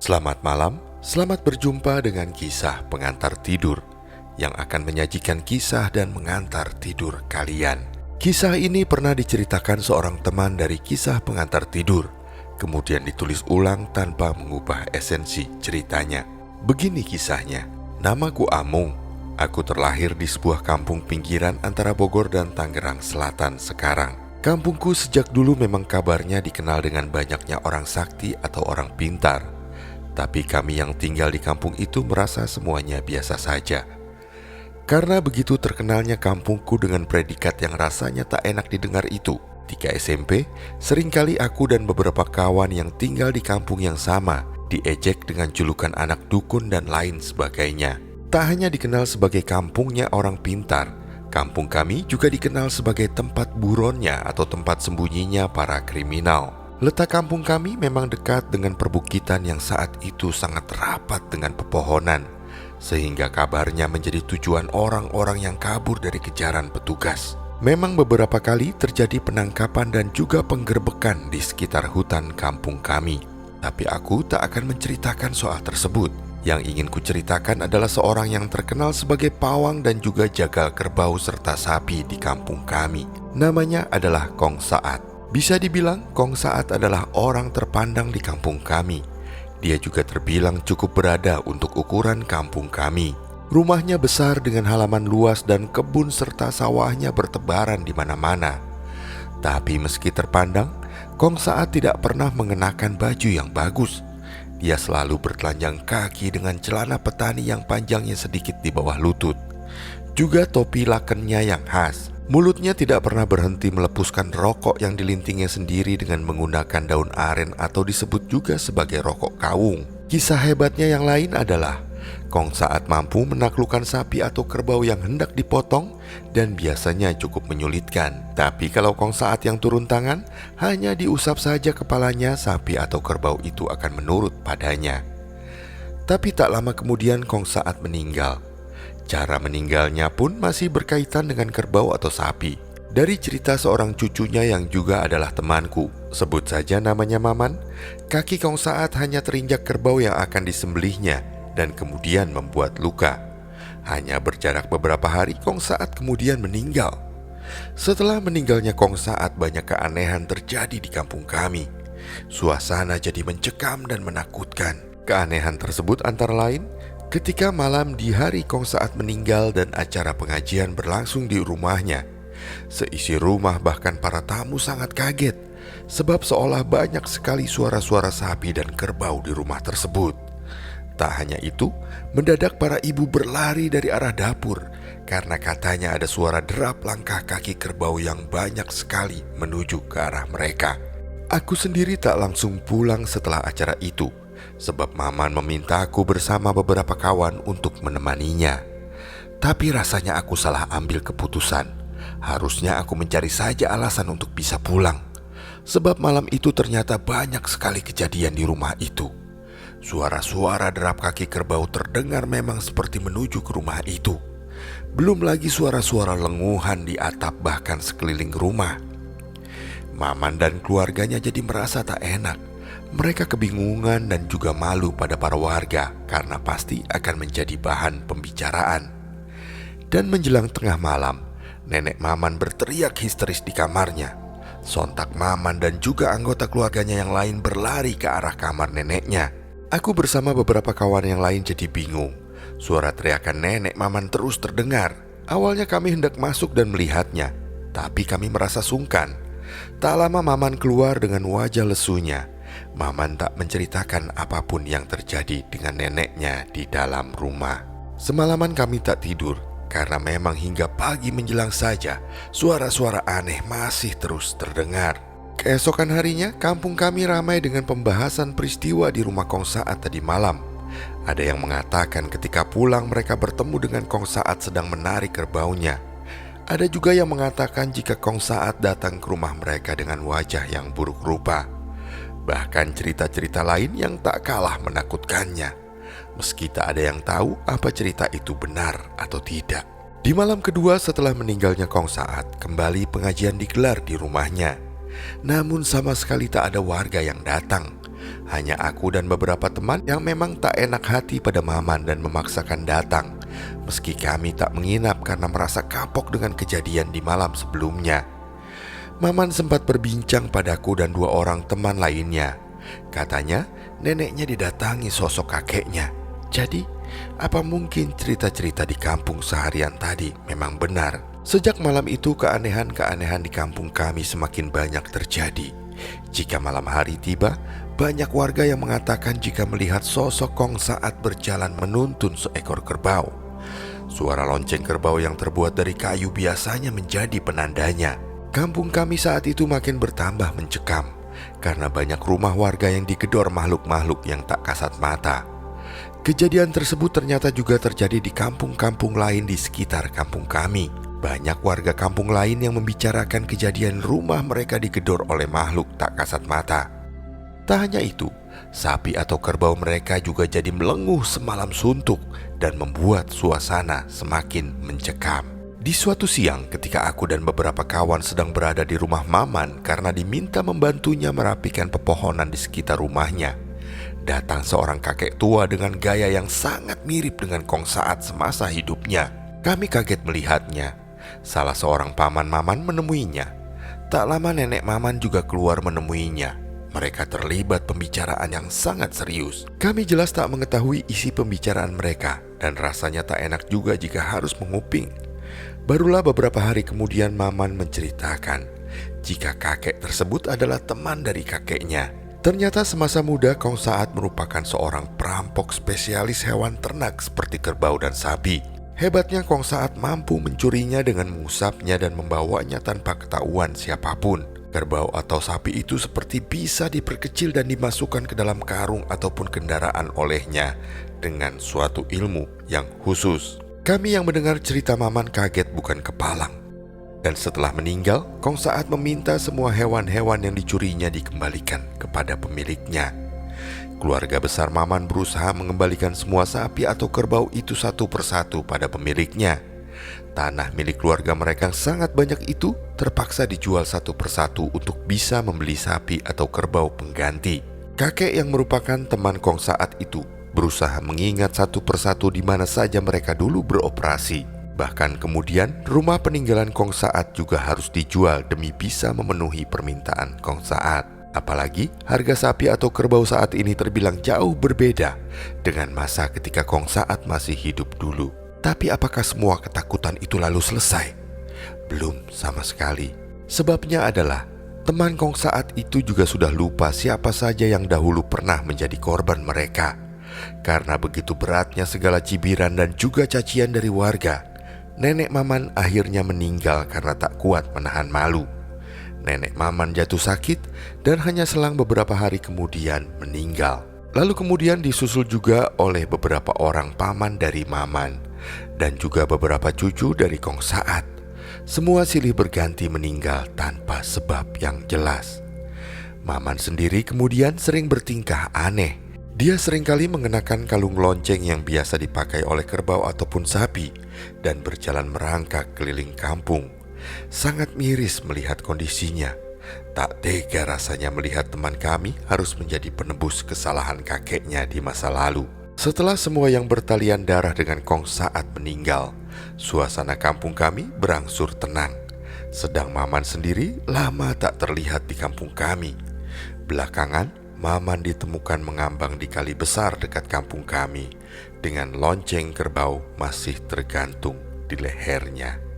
Selamat malam, selamat berjumpa dengan kisah pengantar tidur yang akan menyajikan kisah dan mengantar tidur kalian. Kisah ini pernah diceritakan seorang teman dari kisah pengantar tidur, kemudian ditulis ulang tanpa mengubah esensi ceritanya. Begini kisahnya, namaku Amung. Aku terlahir di sebuah kampung pinggiran antara Bogor dan Tangerang Selatan sekarang. Kampungku sejak dulu memang kabarnya dikenal dengan banyaknya orang sakti atau orang pintar. Tapi kami yang tinggal di kampung itu merasa semuanya biasa saja. Karena begitu terkenalnya kampungku dengan predikat yang rasanya tak enak didengar itu, 3 SMP, seringkali aku dan beberapa kawan yang tinggal di kampung yang sama diejek dengan julukan anak dukun dan lain sebagainya. Tak hanya dikenal sebagai kampungnya orang pintar, kampung kami juga dikenal sebagai tempat buronnya atau tempat sembunyinya para kriminal. Letak kampung kami memang dekat dengan perbukitan yang saat itu sangat rapat dengan pepohonan, sehingga kabarnya menjadi tujuan orang-orang yang kabur dari kejaran petugas. Memang beberapa kali terjadi penangkapan dan juga penggerbekan di sekitar hutan kampung kami. Tapi aku tak akan menceritakan soal tersebut. Yang ingin kuceritakan adalah seorang yang terkenal sebagai pawang dan juga jagal kerbau serta sapi di kampung kami. Namanya adalah Kong Saat. Bisa dibilang Kong Saat adalah orang terpandang di kampung kami. Dia juga terbilang cukup berada untuk ukuran kampung kami. Rumahnya besar dengan halaman luas dan kebun serta sawahnya bertebaran di mana-mana. Tapi meski terpandang, Kong Saat tidak pernah mengenakan baju yang bagus. Dia selalu bertelanjang kaki dengan celana petani yang panjangnya sedikit di bawah lutut. Juga topi lakennya yang khas. Mulutnya tidak pernah berhenti melepuskan rokok yang dilintingnya sendiri dengan menggunakan daun aren atau disebut juga sebagai rokok kawung. Kisah hebatnya yang lain adalah Kong Saat mampu menaklukkan sapi atau kerbau yang hendak dipotong dan biasanya cukup menyulitkan. Tapi kalau Kong Saat yang turun tangan, hanya diusap saja kepalanya, sapi atau kerbau itu akan menurut padanya. Tapi tak lama kemudian Kong Saat meninggal. Cara meninggalnya pun masih berkaitan dengan kerbau atau sapi. Dari cerita seorang cucunya yang juga adalah temanku, sebut saja namanya Maman, kaki Kong Saat hanya terinjak kerbau yang akan disembelihnya dan kemudian membuat luka. Hanya berjarak beberapa hari Kong Saat kemudian meninggal. Setelah meninggalnya Kong Saat, banyak keanehan terjadi di kampung kami. Suasana jadi mencekam dan menakutkan. Keanehan tersebut antara lain ketika malam di hari Kong Saat meninggal dan acara pengajian berlangsung di rumahnya. Seisi rumah bahkan para tamu sangat kaget, sebab seolah banyak sekali suara-suara sapi dan kerbau di rumah tersebut. Tak hanya itu, mendadak para ibu berlari dari arah dapur, karena katanya ada suara derap langkah kaki kerbau yang banyak sekali menuju ke arah mereka. Aku sendiri tak langsung pulang setelah acara itu, sebab Maman meminta aku bersama beberapa kawan untuk menemaninya. Tapi rasanya aku salah ambil keputusan. Harusnya aku mencari saja alasan untuk bisa pulang. Sebab malam itu ternyata banyak sekali kejadian di rumah itu. Suara-suara derap kaki kerbau terdengar memang seperti menuju ke rumah itu. Belum lagi suara-suara lenguhan di atap bahkan sekeliling rumah. Maman dan keluarganya jadi merasa tak enak. Mereka kebingungan dan juga malu pada para warga karena pasti akan menjadi bahan pembicaraan. Dan menjelang tengah malam, nenek Maman berteriak histeris di kamarnya. Sontak Maman dan juga anggota keluarganya yang lain berlari ke arah kamar neneknya. Aku bersama beberapa kawan yang lain jadi bingung. Suara teriakan nenek Maman terus terdengar. Awalnya kami hendak masuk dan melihatnya, tapi kami merasa sungkan. Tak lama Maman keluar dengan wajah lesunya. Maman tak menceritakan apapun yang terjadi dengan neneknya di dalam rumah. Semalaman kami tak tidur, karena memang hingga pagi menjelang saja suara-suara aneh masih terus terdengar. Keesokan harinya, kampung kami ramai dengan pembahasan peristiwa di rumah Kong Saat tadi malam. Ada yang mengatakan ketika pulang mereka bertemu dengan Kong Saat sedang menarik kerbaunya. Ada juga yang mengatakan jika Kong Saat datang ke rumah mereka dengan wajah yang buruk rupa. Bahkan cerita-cerita lain yang tak kalah menakutkannya. Meski tak ada yang tahu apa cerita itu benar atau tidak. Di malam kedua setelah meninggalnya Kong Saat, kembali pengajian digelar di rumahnya. Namun sama sekali tak ada warga yang datang. Hanya aku dan beberapa teman yang memang tak enak hati pada Maman dan memaksakan datang, meski kami tak menginap karena merasa kapok dengan kejadian di malam sebelumnya. Maman sempat berbincang padaku dan 2 orang teman lainnya. Katanya neneknya didatangi sosok kakeknya. Jadi, apa mungkin cerita-cerita di kampung seharian tadi memang benar? Sejak malam itu keanehan-keanehan di kampung kami semakin banyak terjadi. Jika malam hari tiba, banyak warga yang mengatakan jika melihat sosok Kong Saat berjalan menuntun seekor kerbau. Suara lonceng kerbau yang terbuat dari kayu biasanya menjadi penandanya. Kampung kami saat itu makin bertambah mencekam karena banyak rumah warga yang digedor makhluk-makhluk yang tak kasat mata. Kejadian tersebut ternyata juga terjadi di kampung-kampung lain di sekitar kampung kami. Banyak warga kampung lain yang membicarakan kejadian rumah mereka digedor oleh makhluk tak kasat mata. Tak hanya itu, sapi atau kerbau mereka juga jadi melenguh semalam suntuk dan membuat suasana semakin mencekam. Di suatu siang ketika aku dan beberapa kawan sedang berada di rumah Maman karena diminta membantunya merapikan pepohonan di sekitar rumahnya, datang seorang kakek tua dengan gaya yang sangat mirip dengan Kong Saat semasa hidupnya. Kami kaget melihatnya. Salah seorang paman Maman menemuinya. Tak lama nenek Maman juga keluar menemuinya. Mereka terlibat pembicaraan yang sangat serius. Kami jelas tak mengetahui isi pembicaraan mereka dan rasanya tak enak juga jika harus menguping. Barulah beberapa hari kemudian Maman menceritakan jika kakek tersebut adalah teman dari kakeknya. Ternyata semasa muda Kong Saat merupakan seorang perampok spesialis hewan ternak seperti kerbau dan sapi. Hebatnya Kong Saat mampu mencurinya dengan mengusapnya dan membawanya tanpa ketahuan siapapun. Kerbau atau sapi itu seperti bisa diperkecil dan dimasukkan ke dalam karung ataupun kendaraan olehnya dengan suatu ilmu yang khusus. Kami yang mendengar cerita Maman kaget bukan kepalang. Dan setelah meninggal, Kong Saat meminta semua hewan-hewan yang dicurinya dikembalikan kepada pemiliknya. Keluarga besar Maman berusaha mengembalikan semua sapi atau kerbau itu satu persatu pada pemiliknya. Tanah milik keluarga mereka yang sangat banyak itu terpaksa dijual satu persatu untuk bisa membeli sapi atau kerbau pengganti. Kakek yang merupakan teman Kong Saat itu berusaha mengingat satu persatu di mana saja mereka dulu beroperasi. Bahkan kemudian rumah peninggalan Kong Saat juga harus dijual demi bisa memenuhi permintaan Kong Saat. Apalagi harga sapi atau kerbau saat ini terbilang jauh berbeda dengan masa ketika Kong Saat masih hidup dulu. Tapi apakah semua ketakutan itu lalu selesai? Belum sama sekali. Sebabnya adalah teman Kong Saat itu juga sudah lupa siapa saja yang dahulu pernah menjadi korban mereka. Karena begitu beratnya segala cibiran dan juga cacian dari warga, nenek Maman akhirnya meninggal karena tak kuat menahan malu. Nenek Maman jatuh sakit dan hanya selang beberapa hari kemudian meninggal. Lalu kemudian disusul juga oleh beberapa orang paman dari Maman dan juga beberapa cucu dari Kong Saat. Semua silih berganti meninggal tanpa sebab yang jelas. Maman sendiri kemudian sering bertingkah aneh. Dia seringkali mengenakan kalung lonceng yang biasa dipakai oleh kerbau ataupun sapi dan berjalan merangkak keliling kampung. Sangat miris melihat kondisinya. Tak tega rasanya melihat teman kami harus menjadi penebus kesalahan kakeknya di masa lalu. Setelah semua yang bertalian darah dengan Kong Saat meninggal, suasana kampung kami berangsur tenang. Sedang Maman sendiri lama tak terlihat di kampung kami. Belakangan Maman ditemukan mengambang di kali besar dekat kampung kami dengan lonceng kerbau masih tergantung di lehernya.